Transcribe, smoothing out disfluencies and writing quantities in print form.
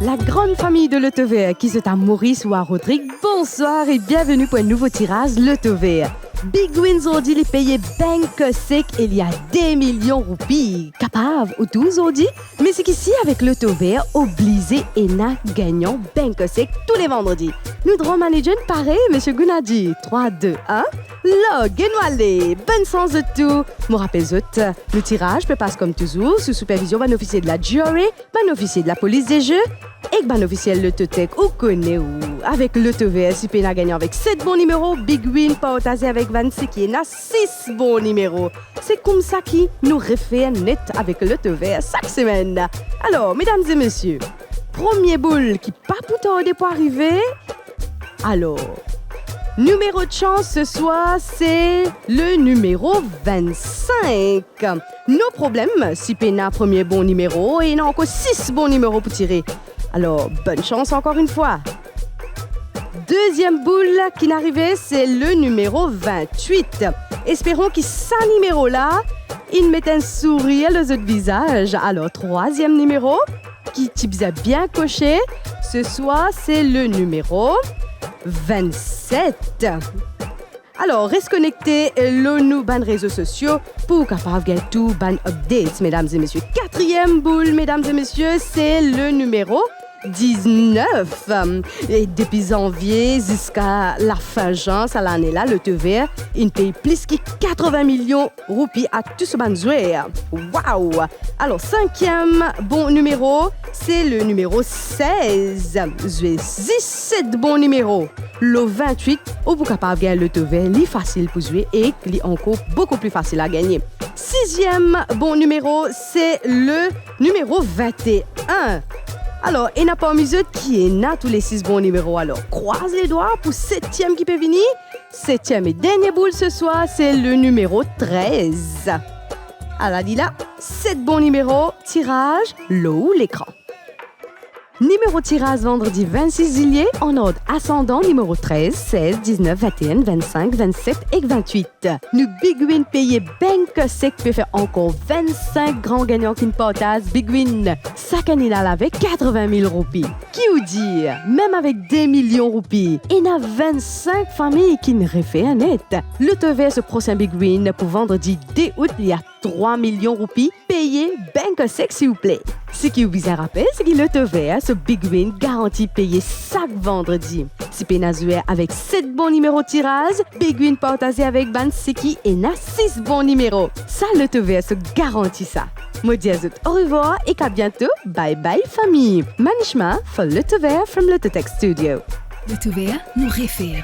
La grande famille de Loto Vert, qui c'est à Maurice ou à Rodrigue, bonsoir et bienvenue pour un nouveau tirage Loto Vert. Big Wins aujourd'hui, les payés banque sec, il y a des millions de roupies. Capable ou 12 aujourd'hui, mais c'est qu'ici avec Loto Vert, obligé et n'a gagnant banque sec tous les vendredis. Nous devons manager pareil, monsieur Gounadi. 3, 2, 1. Log et noalé, bonne sens de tout. Me rappelle le tirage peut passer comme toujours sous supervision d'un officier de la jury, d'un officier de la police des jeux et d'un officier de l'autotech ou connaît ou. Avec Loto Vert, si Pena gagnant avec 7 bons numéros, Big Win Paotazi avec 26 qui est 6 bons numéros. C'est comme ça qui nous refait net avec Loto Vert chaque semaine. Alors, mesdames et messieurs, premier boule qui pas pour tarder pour arriver. Alors, numéro de chance ce soir, c'est le numéro 25. No problème, si Pena premier bon numéro et il y a encore 6 bons numéros pour tirer. Alors, bonne chance encore une fois. Deuxième boule qui n'arrivait, c'est le numéro 28. Espérons qu'il ce numéro-là, il mette un sourire aux autres visages. Alors, troisième numéro qui a bien coché, ce soir, c'est le numéro 27. Alors, reste connecté nous ban réseaux sociaux pour capable de tout ban updates, mesdames et messieurs. Quatrième boule, mesdames et messieurs, c'est le numéro 19. Et depuis janvier jusqu'à la fin juin, ça l'année-là, le TV, il paye plus que 80 millions de roupies à tout ce ban joueur. Waouh! Alors, cinquième bon numéro, c'est le numéro 16. J'ai 17 bons numéros. Le 28, où vous capable de gagner le TV, il est facile pour jouer et il est encore beaucoup plus facile à gagner. Sixième bon numéro, c'est le numéro 21. Alors, il n'y a pas misé qui est là tous les 6 bons numéros. Alors, croise les doigts pour 7e qui peut venir. 7e et dernier boule ce soir, c'est le numéro 13. Alors, dit là, 7 bons numéros, tirage, l'eau ou l'écran. Numéro tirage vendredi 26 juillet, en ordre ascendant, numéro 13, 16, 19, 21, 25, 27 et 28. Nous Big Win payé banque sec peut faire encore 25 grands gagnants qui ne partagent Big Win. Chaque année là avec 80 000 roupies. Qui vous dit, même avec des millions de roupies, il y a 25 familles qui ne refait un net. Le TV ce prochain Big Win pour vendredi 2 août, il y a 3 millions de roupies payées banque sec s'il vous plaît. Ce qui vous rappelle, c'est que le TV, ce Big Win garantit payer chaque vendredi. Si Penazoué avec 7 bons numéros de tirage, Big Win partagé avec Ban Seki et na 6 bons numéros. Ça, le TV se garantit ça. Moi dis à vous au revoir et qu'à bientôt. Bye bye famille. Manishma for le TV from le Tech Studio. Le TV nous réfère.